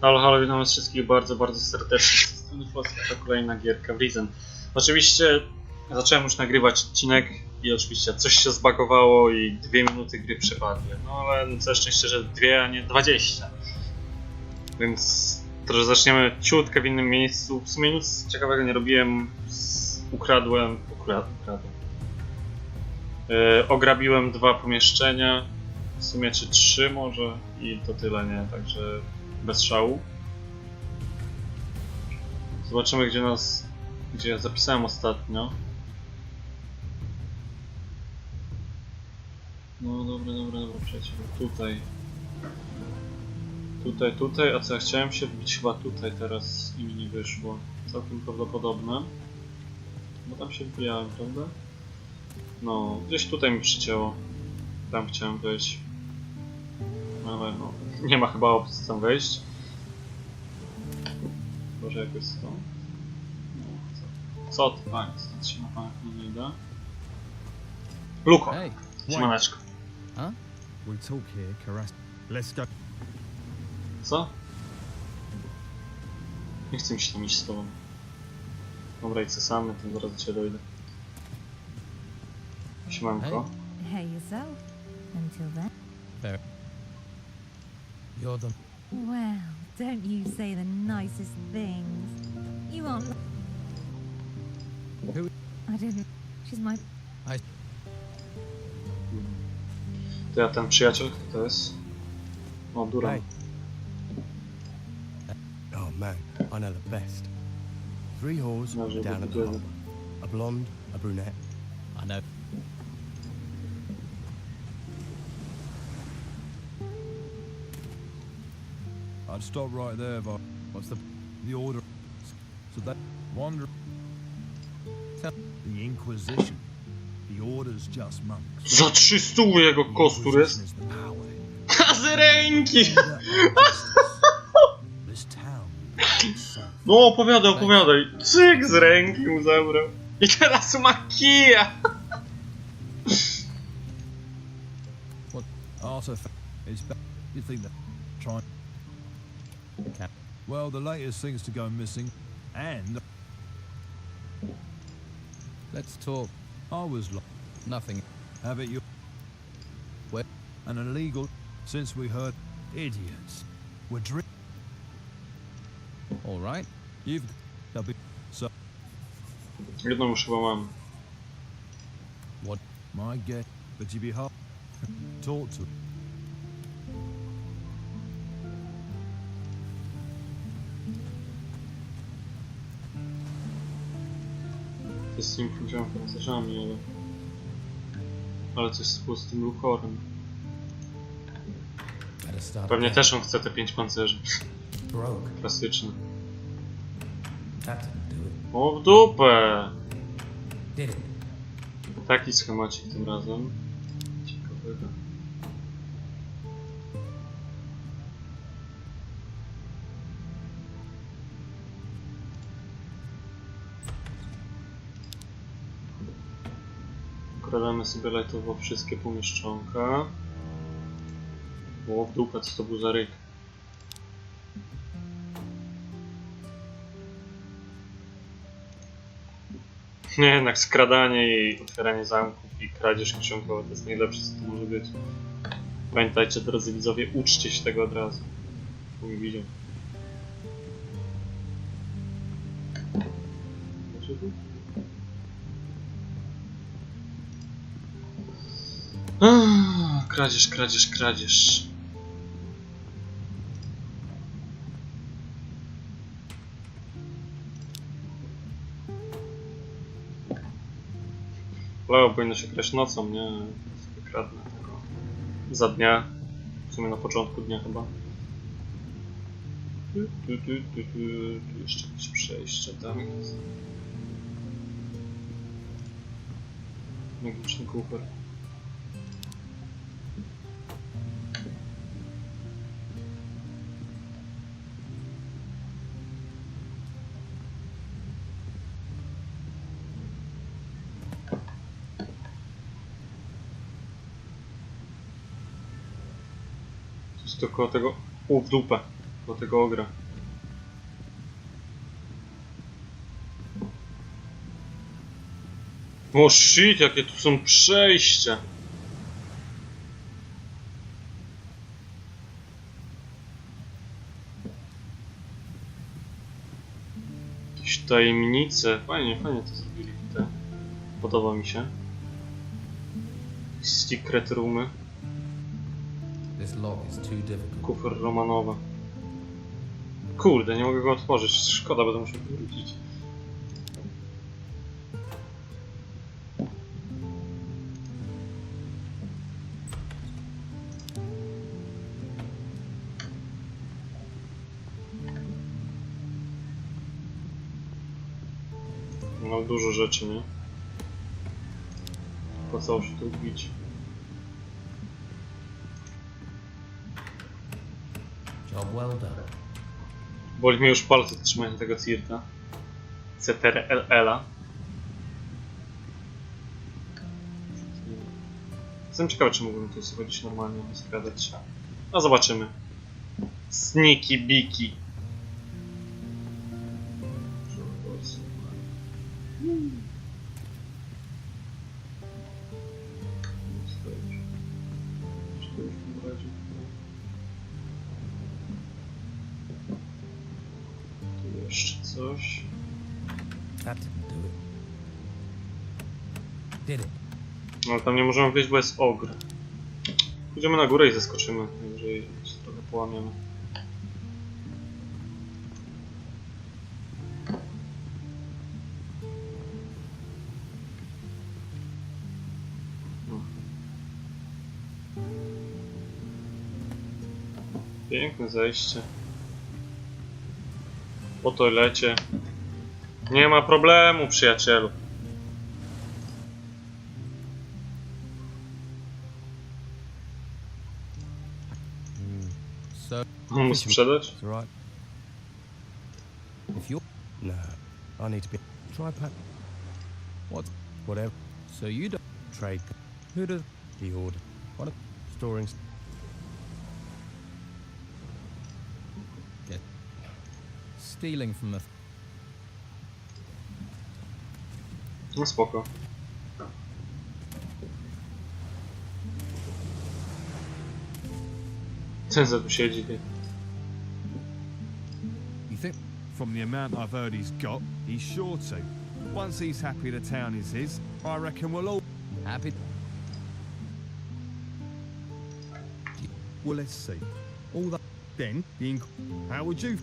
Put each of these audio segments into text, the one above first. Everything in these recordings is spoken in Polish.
Halo, halo, witam was wszystkich bardzo, bardzo serdecznie. Z strony Polska to kolejna gierka w Risen. Oczywiście zacząłem już nagrywać odcinek i oczywiście coś się zbagowało i 2 minuty gry przepadły. No ale całe szczęście, że 2, a nie 20. Więc trochę zaczniemy ciutkę w innym miejscu. W sumie nic ciekawego nie robiłem. Ukradłem. Ograbiłem 2 pomieszczenia. W sumie czy 3 może i to tyle, nie? Także bez szału. Zobaczymy gdzie ja zapisałem ostatnio. No dobra, przecież tutaj, a co ja chciałem się wbić chyba tutaj teraz i mi nie wyszło. Całkiem prawdopodobne. Bo tam się wbijałem, prawda? No, gdzieś tutaj mi przycięło. Tam chciałem wejść. Ale no, nie ma chyba opcji tam wejść. Może jakoś stąd. No, co ty, panie? Stąd się na panek nie wyjdę. Luko! Siemaneczko. Co? Nie chcę mi się tam iść z tobą. Dobra, idź samy, to zaraz do ciebie dojdę. Siemanko. Hey yourself. Until then. There. You're the... Well, don't you say the nicest things. You aren't... Who? I didn't. She's my... To ja ten przyjaciel, kto to jest? O, Duran. Hey. Oh man, I know the best. 3 whores down at the harbor. A blonde, a brunette. I know. I'd stop right there, but what's the order? So that wander. The Inquisition. The Order's just monks. Za 300 jego kostur jest. Is the power. A z ręki! This town. No opowiadaj. Cyk z ręki mu zabrał. I teraz ma kija! What artifact is you think that trying? Well, the latest things to go missing, and Let's talk. I was Nothing. have it you. What? An illegal since we heard idiots were drink. All right. You've got be so Jedną już chyba mam. What? my guess, but you be hard talk to. To z tymi powiedziałem pancerzami, ale coś z tym lukorem. Better start. Pewnie też on chce te 5 pancerzy. Broke. Klasyczne. That didn't do it. O w dupę! Did it? Taki schemacik tym razem. Ciekawego. Ukradamy sobie lightowo wszystkie pomieszczonka. O w dupę, co to był za ryk. Nie, jednak skradanie i otwieranie zamków i kradzież książkowa to jest najlepsze, co to może być. Pamiętajcie, drodzy widzowie, uczcie się tego od razu. Bo mi widział. Kradzież. Leo powinno się kraść nocą, nie? Sobie kradnę tego. Za dnia. W sumie na początku dnia chyba. Tu jeszcze jakieś przejście, tam jest. Magiczny kufer. To koło tego... w dupę. do tego ogra. O shit, jakie tu są przejścia! Jakieś tajemnice. Fajnie, fajnie to zrobili tutaj. Podoba mi się. Secret roomy. This lock is too difficult. Kufer romanowy. Kurde, nie mogę go otworzyć. Szkoda, będę musiał wrócić. No dużo rzeczy, nie? Opłacało się tu wbić. Job well done. Boli mnie już palce do trzymania tego cirta. CTRL-a. Jestem ciekawy, czy mógłbym tu schodzić normalnie, nie skradać się. No zobaczymy. Sniki biki. Tu jeszcze coś. That didn't do it. Did it? No ale tam nie możemy wyjść, bo jest ogr. Pójdziemy na górę i zeskoczymy, jeżeli się trochę połamiemy. Piękne zejście. Po toalecie. Nie ma problemu, przyjacielu. So, Mam mu sprzedać? it's alright. If you're... No, I need to be... Try pack... What? Whatever. So you don't... Trade... Who does... The order. What a... Storing... Get... Stealing from the... No spoko. Ten za tu siedzi, ty. You think? From the amount I've heard he's got, he's sure to. Once he's happy the town is his, I reckon we'll all... Happy... Well, let's see. All that... Then, how would you...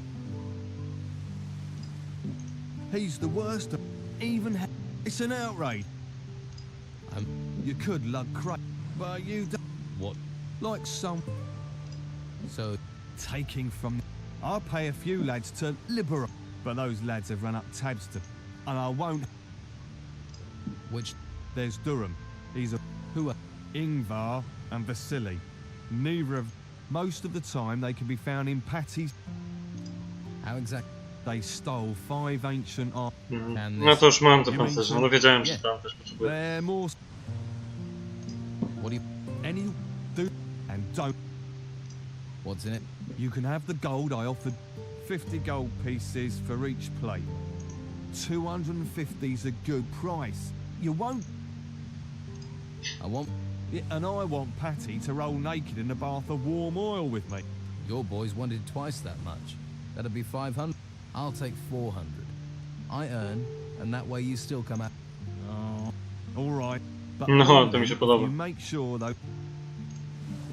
He's the worst of... Even... It's an outrage. You could lug crap, but you don't... What? Like some... So... Taking from... I'll pay a few lads to liberate, but those lads have run up tabs to... And I won't... Which... There's Durham. He's a... Who are... Ingvar and Vasily. Neither of... Most of the time they can be found in Patty's... How exactly... They stole 5 ancient art... And No to już mam to You pancerze, mean- no wiedziałem, że Yeah. tam też potrzebuję. They're more... What do you... Any... Do... And don't... What's in it? You can have the gold I offered. 50 gold pieces for each plate. 250's a good price. You won't... I want... Yeah, and I want Patty to roll naked in a bath of warm oil with me. Your boys wanted twice that much. That'd be 500. I'll take 400. I earn, and that way you still come out... Oh, all right. But No, only to mi się if podoba. you make sure though.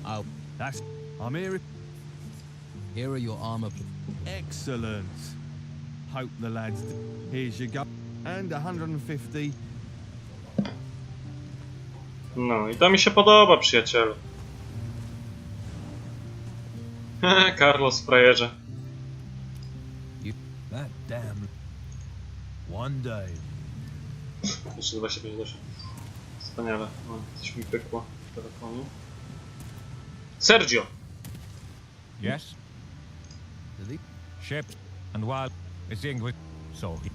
Oh, That's... I'm here. here are your armor... Excellent. Hope the lads... Here's your go. And 150. No i to mi się podoba, przyjacielu. Carlos w frajerze. That damn... One day. Jeszcze 25 groszy. Wspaniale. O, coś mi pykło w telefonie. Sergio! Yes? Did he? Ship. And while it's English, so he...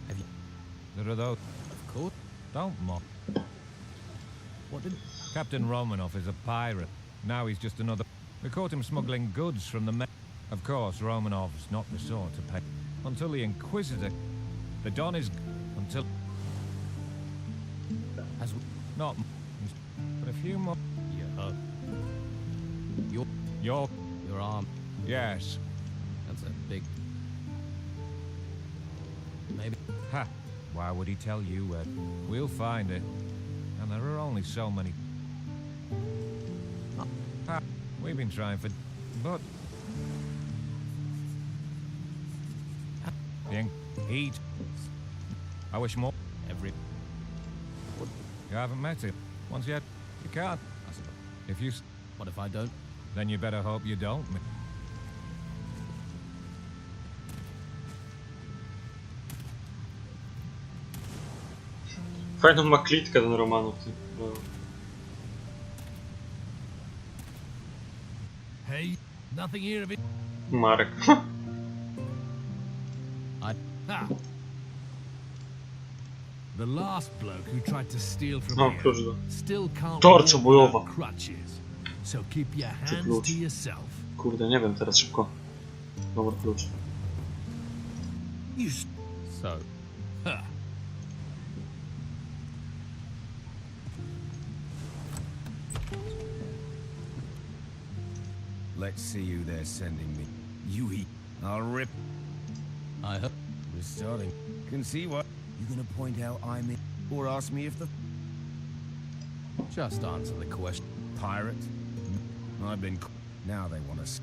Have you... There are those... Of course. Don't mock. What did... Captain Romanoff is a pirate. Now he's just another... We caught him smuggling goods from the Of course, Romanov's not the sort to pay. Until the Inquisitor... The Don is... Until... As Not... But a few more... your Your... arm. Yes. That's a big. Maybe. Ha! Why would he tell you where? We'll find it. And there are only so many... Ha! We've been trying for... But... Heat. I wish more... Every. You haven't met him. Once yet, you can't. I suppose. If you... What if I don't? Then you better hope you don't. Fajną ma klitkę ten Romanów. No. Hey, nothing here of it. Marek. Ah. The last bloke who tried to steal from No, here klucz do... still can't Torcza walk bojowa. without crutches. So keep your Czy hands klucz? to yourself. Kurde, nie wiem, teraz szybko. Dobra, klucz. You So. ha. Let's see who they're sending me. You eat. I'll rip. I hope. We're starting. Can see what? You gonna point out I'm in? Or ask me if the Just answer the question. pirate? I've been. Now they want us.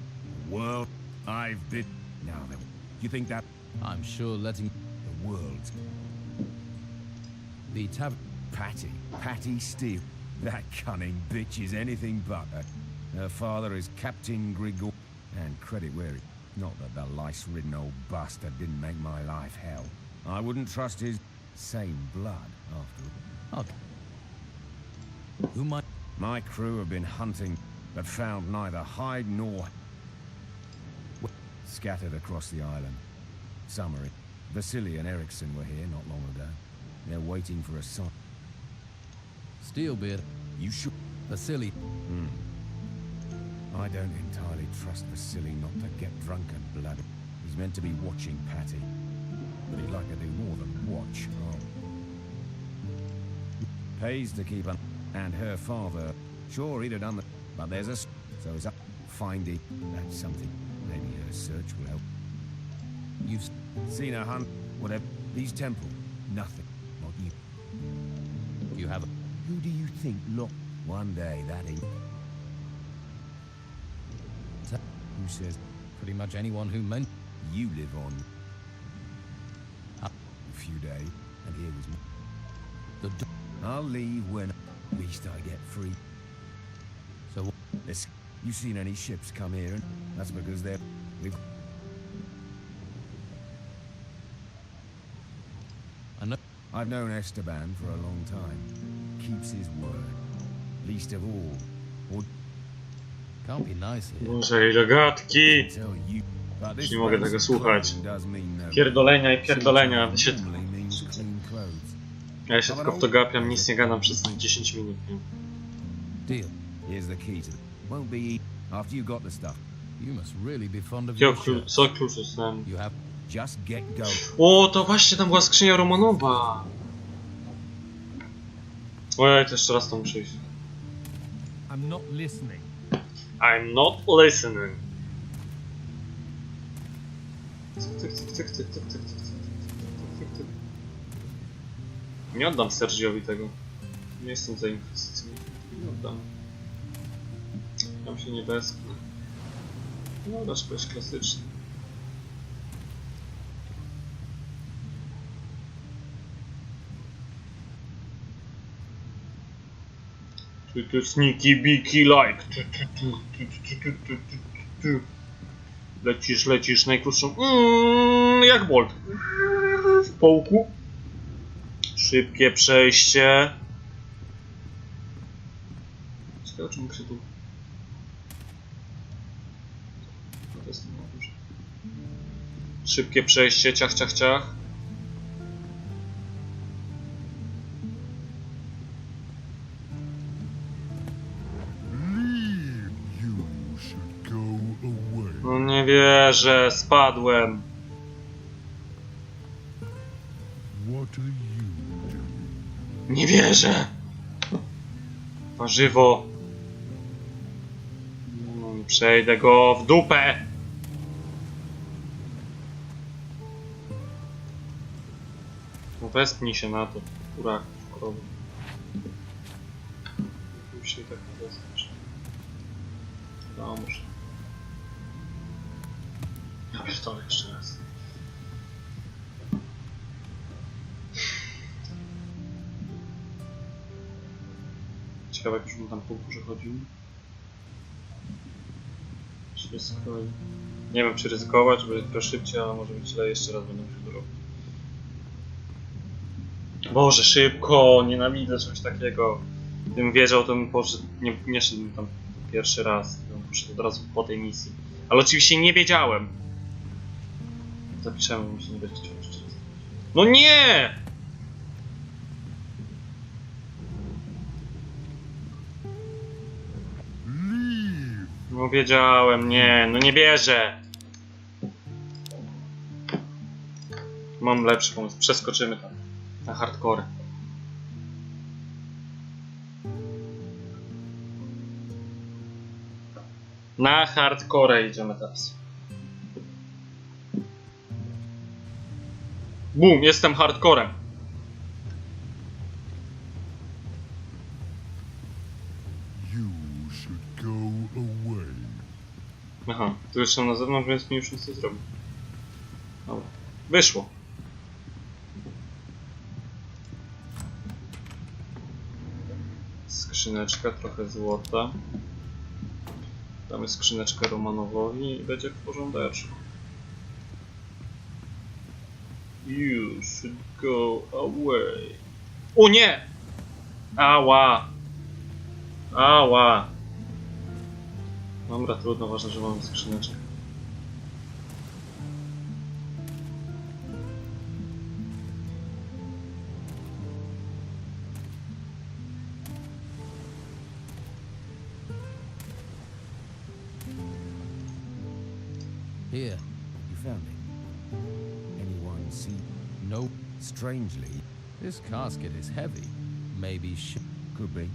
World. I've been. Now they. You think that I'm sure letting the world's the tavern. Patty Steele. That cunning bitch is anything but her father is Captain Grigor. And credit where it. Not that the lice-ridden old bastard didn't make my life hell. I wouldn't trust his same blood after all. Okay. Who might? My crew have been hunting, but found neither hide nor scattered across the island. Summary. Vasily and Ericsson were here not long ago. They're waiting for a sign. Steelbeard. You should. Vasily. I don't entirely trust Vasily not to get drunk and bloody. He's meant to be watching Patty. But he'd like to do more than watch. Oh. Pays to keep an... And her father... Sure, he'd have done the... But there's a... So it's up... Finding... That's something. Maybe her search will help. You've Seen her hunt... Whatever. These temple... Nothing. Not you. you have. Who do you think look? One day that ain't... Who says... Pretty much anyone who meant. You live on... Up. A few days. And here was... The. I'll leave when... At least I get free. So. This, you seen any ships come here? And that's because they're... We've... I know. I've known Esteban for a long time. Keeps his word. Least of all. Or Can't be nice here. Boże, ile gadki! tell you. But this Nie mogę tego słuchać. does mean no. Pierdolenia i pierdolenia. Ja się, Normally means clean clothes. ja się tylko w to gapiam, nic nie gadam przez te 10 minut. Nie? Deal. Here's the key to the... Won't be easy. After you got the stuff. You must really be fond of Jakiego your shirt. co klucz dostałem? You have. Just get going. O, to właśnie tam była skrzynia Romanowa! Ojej, to jeszcze raz to muszę iść. I'm not listening. I'm not listening. Cyk, cyk, cyk, cyk, cyk, cyk, cyk, cyk, cyk, cyk, cyk, cyk. Nie oddam Sergiowi tego. Nie jestem za inwestycją. Nie oddam. Tam się nie wespnę. No, dasz kogoś klasyczny. Tu sneaky biki like. Lecisz najkrótszą. Jak Bolt. W połku. Szybkie przejście. Ciekawe, czy mógł się tu... No to jest to dobrze. Szybkie przejście, ciach, ciach, ciach. You should No nie wierzę, spadłem. What are you doing? Nie wierzę! Warzywo. No, nie przejdę go w dupę! No wespnij się na to, kurak, krowy. Już się tak nie wespniesz. No muszę. Ja pierdolę jeszcze raz. Ciekawe, jak już mu tam po górze chodził. Czy ryzykować? Nie wiem, czy ryzykować, bo jest trochę szybciej, ale może być źle. Jeszcze raz będę musiał to robić. Boże, szybko! Nienawidzę czegoś takiego. Gdybym wiedział, to bym poszedł, nie szedłbym tam pierwszy raz. Bym poszedł od razu po tej misji. Ale oczywiście nie wiedziałem. Zapiszemy, mi się nie będzie chciał jeszcze raz. No nie! No wiedziałem, nie, no nie bierze. Mam lepszy pomysł, przeskoczymy tam na hardcore. Na hardcore idziemy teraz. Bum, jestem hardcorem. You should go away. Aha, tu jeszcze na zewnątrz, więc mi już nic nie zrobi. Dobra, wyszło. Skrzyneczka, trochę złota. Damy skrzyneczkę Romanowowi i będzie w porządeczku. You should go away. O nie! Ała! Ała! Dobra, trudno, ważne, że mamy skrzyneczkę. Here. You found it? Anyone see? No. Strangely, This casket is heavy. Maybe could be.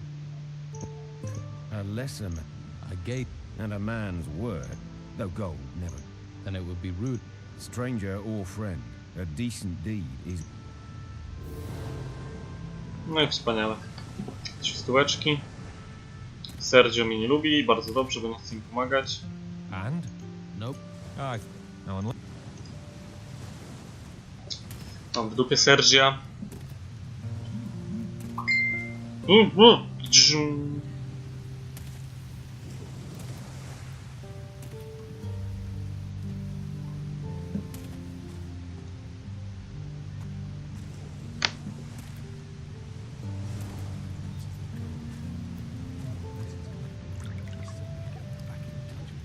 A lesser man, I gave, and a man's word, though gold never. then it would be rude. Stranger or friend, a decent deed is. No i wspaniale. 3 stóweczki. Sergio mnie nie lubi, bardzo dobrze, bo nie chcę im pomagać. And? Nope. Aye. No one. Mam w dupie Sergia.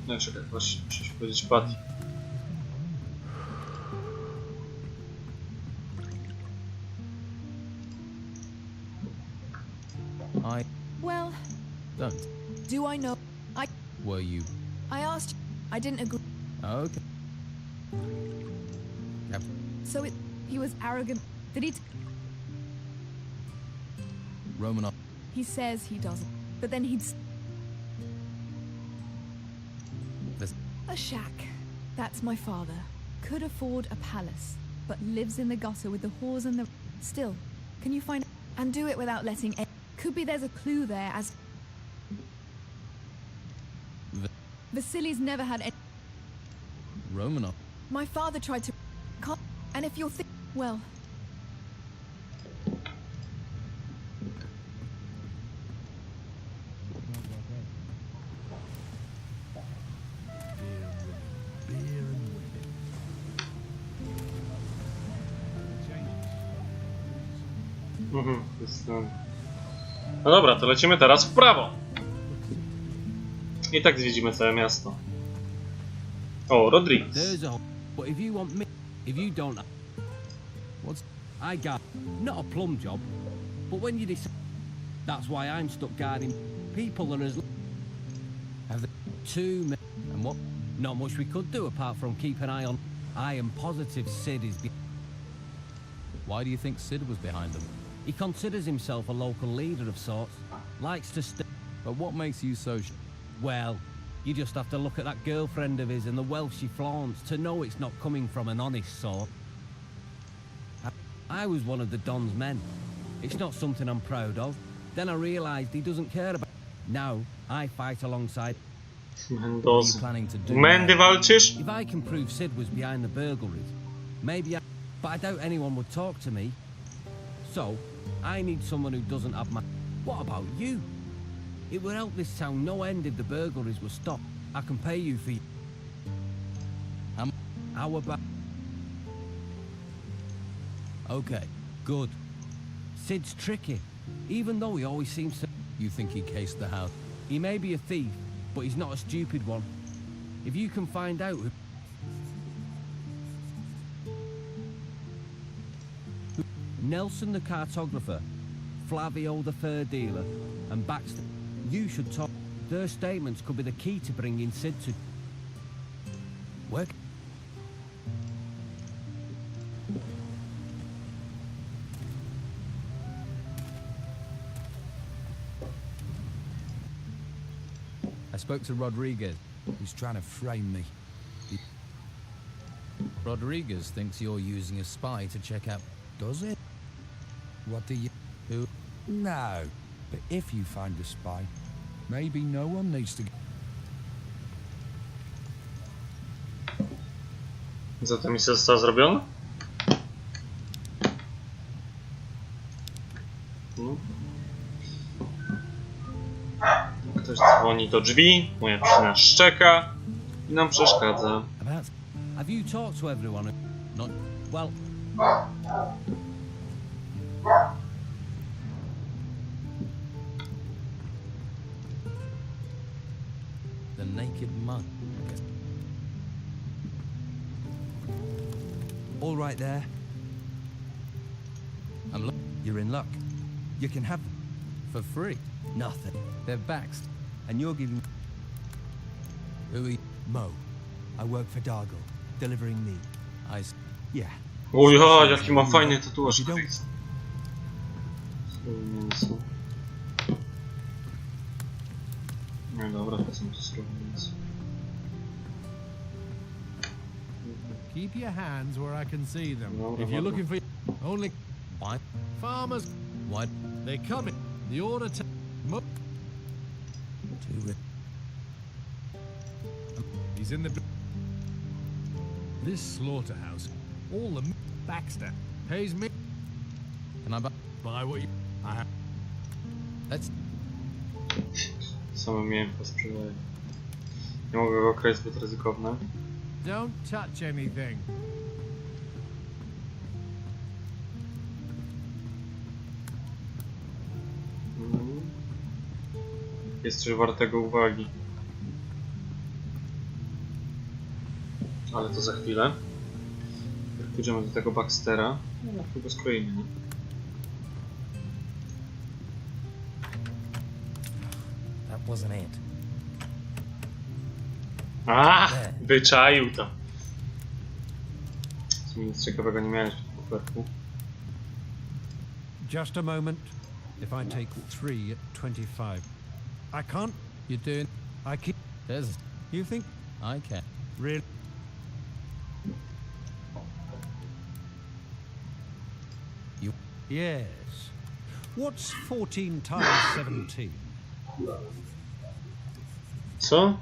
No czekaj, właśnie muszę się powiedzieć Patty. I Well, don't. do I know? Were you? I asked. I didn't agree. Okay. So he was arrogant. Did he? Romanov. He says he doesn't, but then he'd. This- A shack. That's my father. Could afford a palace, but lives in the gutter with the whores and the. Still, can you find and do it without letting? Could be there's a clue there as. Vasily's never had any. Romanov. My father tried to. Can't. And if you're well. No dobra, to lecimy teraz w prawo. I tak zwiedzimy całe miasto. O, Rodriguez. There's a. But if you want me, if you don't, what's I got? Not a plum job, but when you decide, that's why I'm stuck guarding. People are as. Have the 2 men and what? Not much we could do apart from keep an eye on. I am positive Sid is. Why do you think Sid was behind them? He considers himself a local leader of sorts. Likes to But what makes you so Well, you just have to look at that girlfriend of his and the wealth she flaunts to know it's not coming from an honest sort. I was one of the Don's men. It's not something I'm proud of. Then I realised he doesn't care about. Now I fight alongside. What are you Mendoza. planning to do? Mendy walczysz? If I can prove Sid was behind the burglaries, maybe I... But I doubt anyone would talk to me. So, I need someone who doesn't have my... What about you? It would help this town no end if the burglaries were stopped. I can pay you for... How about... Okay, good. Sid's tricky, even though he always seems to... You think he cased the house? He may be a thief, but he's not a stupid one. If you can find out who... Nelson the cartographer, Flavio the fur dealer, and Baxter, you should talk. Their statements could be the key to bringing Sid to... Work. I spoke to Rodriguez. He's trying to frame me. Rodriguez thinks you're using a spy to check out. Does it? What do you... Who? No. But if you find a spy, maybe no one needs to... Za ta misja została zrobiona? No. Ktoś dzwoni do drzwi, moja psina szczeka i nam przeszkadza. Have you talked to everyone? Not... Well... The naked mug. All right there. You're in luck. You can have them. For free. Nothing. They're Baxed. And you're giving... Who are you? Mo. I work for Dargle, delivering meat. Yeah. O ja, jaki ma fajny tatuaż. You don't... Mięso. No dobra, wezmę to srogie mięso. Keep your hands where I can see them. No, If you're looking for only Why? farmers, Why? they come in. The order to he's in the this slaughterhouse. All the Baxter pays me. Can I buy? Buy what you. I have. Let's. Same mięcho sprzedaję. Nie mogę go okraść, zbyt ryzykowne. Don't touch anything. Jest coś wartego uwagi. Ale to za chwilę. Jak pójdziemy do tego Baxtera, no chyba skroimy, nie? That wasn't it. A, wyczaił to. Nic ciekawego nie miałeś w kuferku. Just a moment. If I take 3 at 25, I can't. You're doing. I keep. There's. You think? I can. Really? You. Yes. What's 14 times 17? Co?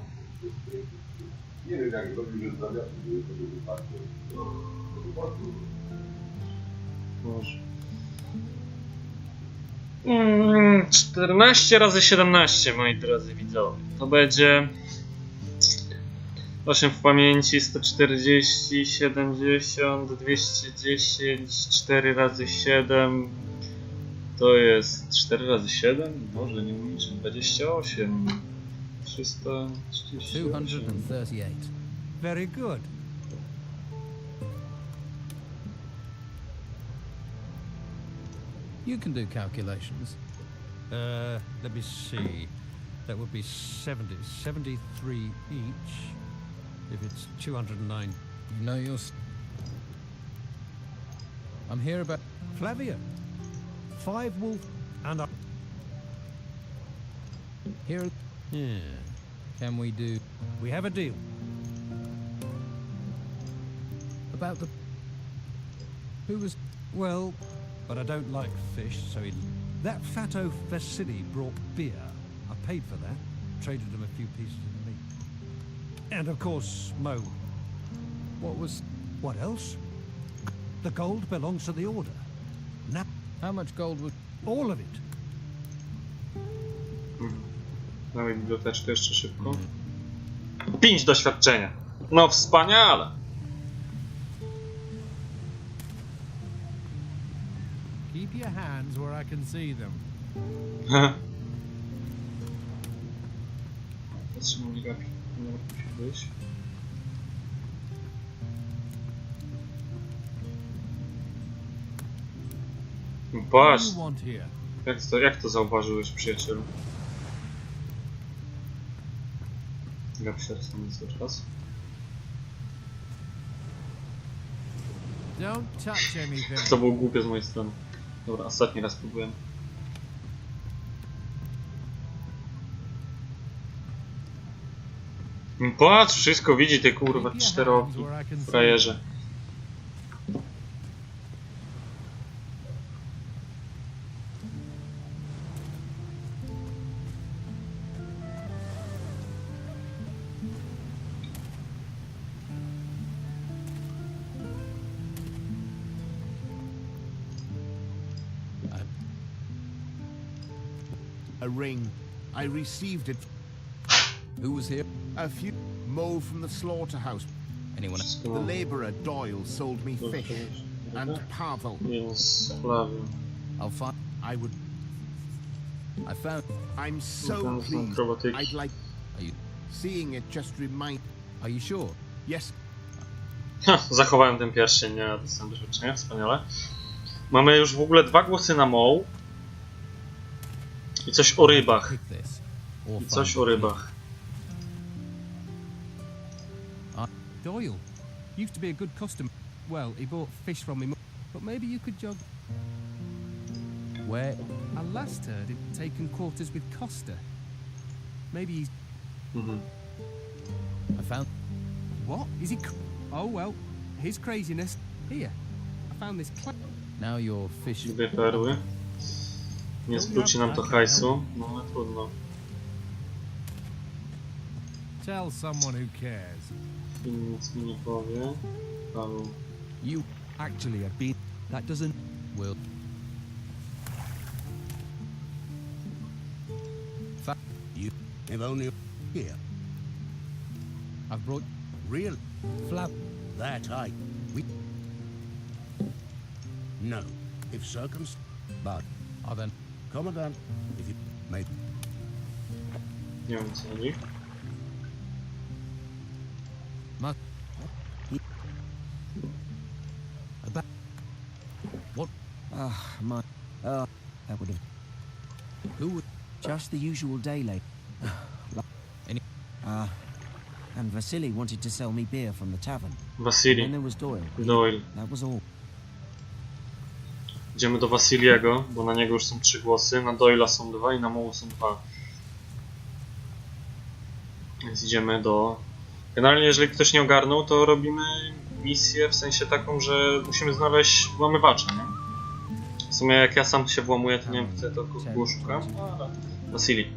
Może. 14 razy 17, moi drodzy widzowie. To będzie 8 w pamięci, 140, 70, 210, 4 razy 7. To jest 4 razy 7? Może nie liczę. 28. 338. 238. Very good. You can do calculations. Let me see. That would be 70, 73 each. if it's 209. You know your... I'm here about... Flavia. 5 wolf and a... Here... Yeah. Can we do... We have a deal. About the... Who was... Well, but I don't like fish, so he... That fatto Vasily brought beer. I paid for that. Traded him a few pieces of meat. And of course, Mo. What was... What else? The gold belongs to the Order. Now, How much gold was... all of it. Dawaj biblioteczkę jeszcze szybko. 5 doświadczenia. No wspaniale! Keep your hands where I can see them. Zatrzymam ligami. Nie musi wyjść. Patrz! What do you want here? Jak to zauważyłeś, przyjacielu? Jak serce nic cały czas. Don't touch anything. To było głupie z mojej strony. Dobra, ostatni raz próbuję. Patrz, wszystko widzi, ty kurwa czterooki frajerze. A ring. I received it. Who was here? A few Mo from the slaughterhouse. Anyone? The labourer Doyle sold me fish. And Pavel. Więc Flavio. I'll find... I would... I found... I'm so pleased. I'd like... Are you... Seeing it just remind... Are you sure? Yes. Zachowałem ten pierścień, nie dostałem doświadczenia, wspaniale. Mamy już w ogóle 2 głosy na Mo. I coś o rybach. I coś o rybach. Doyle used to be a good customer. Well, he bought fish from me, but maybe you could jog. Where? I last heard he'd taken quarters with Costa. Maybe he's... I found... What? Is he... Oh, well, his craziness. Here, I found this... Now your fish... Dwie perły. Nie zwróci nam to hajsu, no ale trudno. Tell someone who cares. Nic mi nie powie. Paweł. You actually have been... That doesn't... Will... You have only... Here. I've brought... Real... Flap... That I... We... No. If circumstances... But... Are then... Commandant... If you... May... Nie wiem co chodzi. What? My... that would have... Who would... Just the usual day late. Any... And Vasily wanted to sell me beer from the tavern. Vasily. And there was Doyle. Doyle. That was all. Idziemy do Wasiliego, bo na niego już są 3 głosy, na Doyla są 2 i na Mołu są 2. Więc idziemy do... Generalnie jeżeli ktoś nie ogarnął, to robimy misję w sensie taką, że musimy znaleźć włamywacza, nie? W sumie jak ja sam się włamuję, to nie wiem, co to kogo szukam. Vasili.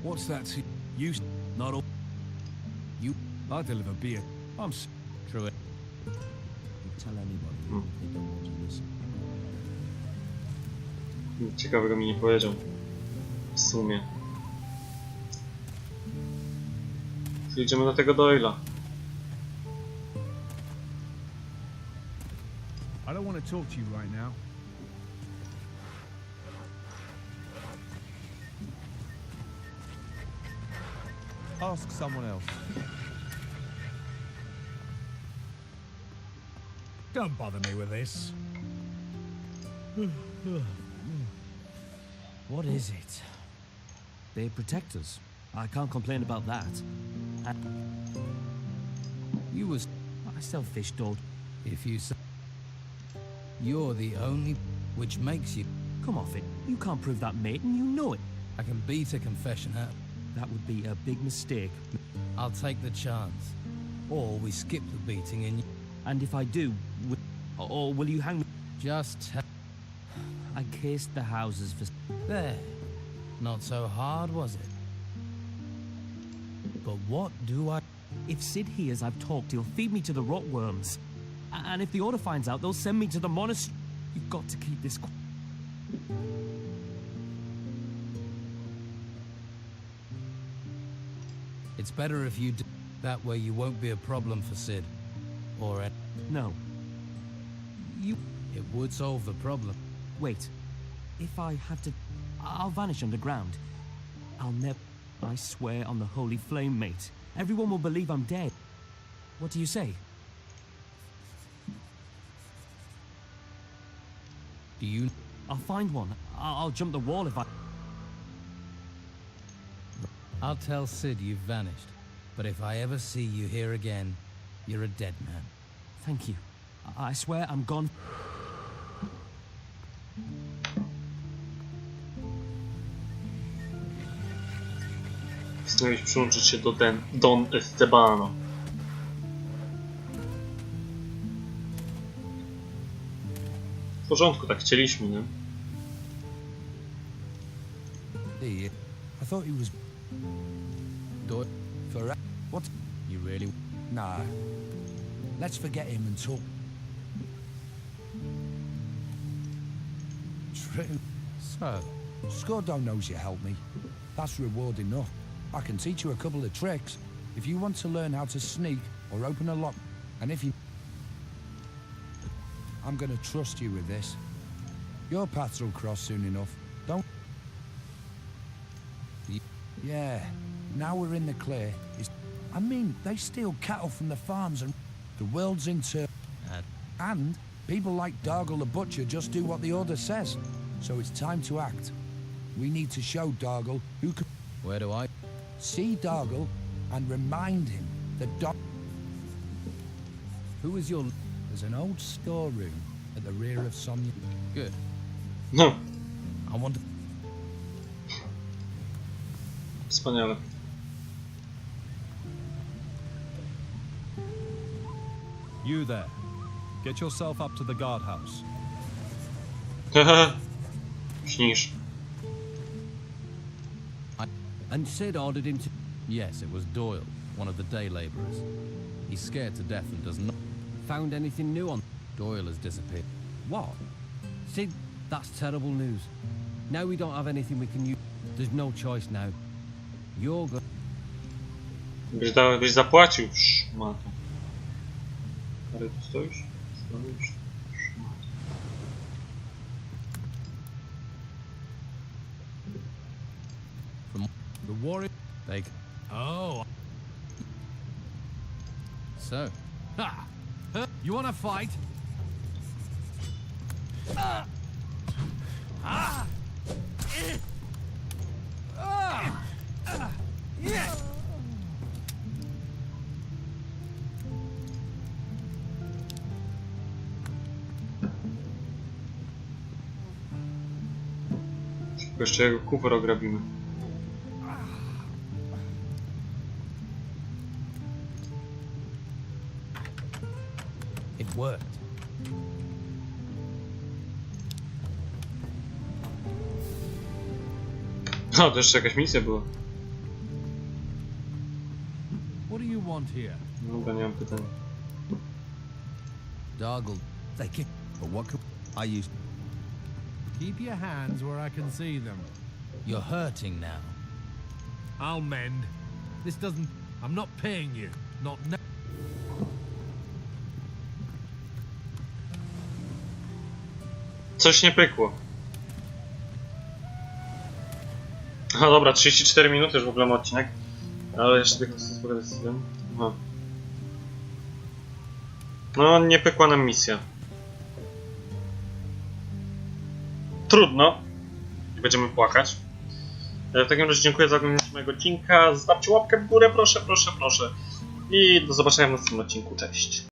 What's that? You... Not all... You... I deliver beer. I'm... True it. Tell anybody if they don't want to listen. Nic ciekawego mi nie powiedział. W sumie. To idziemy do tego Doyla. I don't want to talk to you right now. Ask someone else. Don't bother me with this. What is it? They protect us. I can't complain about that. You was... I sell fish, Dord. If you say... You're the only... Which makes you... Come off it. You can't prove that, mate, and you know it. I can beat a confession out. That would be a big mistake. I'll take the chance. Or we skip the beating and... And if I do, or will you hang me? Just tell... I cased the houses for... There. Not so hard, was it? But what do I... If Sid hears I've talked, he'll feed me to the rotworms. And if the Order finds out, they'll send me to the monastery. You've got to keep this... It's better if you do. That way you won't be a problem for Sid. Or a... No. You... It would solve the problem. Wait. If I have to... I'll vanish underground. I'll never... I swear on the holy flame, mate. Everyone will believe I'm dead. What do you say? Do you... I'll find one. I'll jump the wall if I... I'll tell Sid you've vanished. But if I ever see you here again, you're a dead man. Thank you. I swear I'm gone. Postanowić przyłączyć się do Don Estebano. W porządku, tak chcieliśmy, nie? I thought he was... For... What? You really... Nah. Let's forget him and talk. True. So? Scordo knows you helped me. That's reward enough. I can teach you a couple of tricks. If you want to learn how to sneak or open a lock, and if you... I'm gonna trust you with this. Your paths will cross soon enough. Don't... Yeah, now we're in the clear. I mean, they steal cattle from the farms and the world's in turn. And people like Dargle the Butcher just do what the Order says. So it's time to act. We need to show Dargle who can... Where do I... See Dargle and remind him that Who is your... There's an old storeroom at the rear of Sonia. Good. No. I want to... Wspaniale. You there. Get yourself up to the guardhouse. Śnisz. And Sid ordered him to... Yes, it was Doyle, one of the day laborers. He's scared to death and does not... Found anything new on... Doyle has disappeared. What? Sid, that's terrible news. Now we don't have anything we can use. There's no choice now. You're good. Byś zapłacił, szmato. Ale tu stoisz? Stoisz? Szmato. From the warrior... They... Oh. So... Ha! You wanna fight? Jeszcze jego kufer ograbimy. It worked. O, to jeszcze jakaś misja była. What do you want here? Dobra, nie mam pytań. Dargle. They kick. But what could I use? Keep your hands where I can see them. You're hurting now. I'll mend. This doesn't... I'm not paying you. Not now. Coś nie pykło. Aha, dobra, 34 minuty już w ogóle ma odcinek. Ale jeszcze tylko chcę spogadać z tym. Aha. No, nie pykła nam misja. Trudno. Będziemy płakać. W takim razie dziękuję za oglądanie mojego odcinka. Zostawcie łapkę w górę, proszę, proszę, proszę. i do zobaczenia w następnym odcinku. Cześć!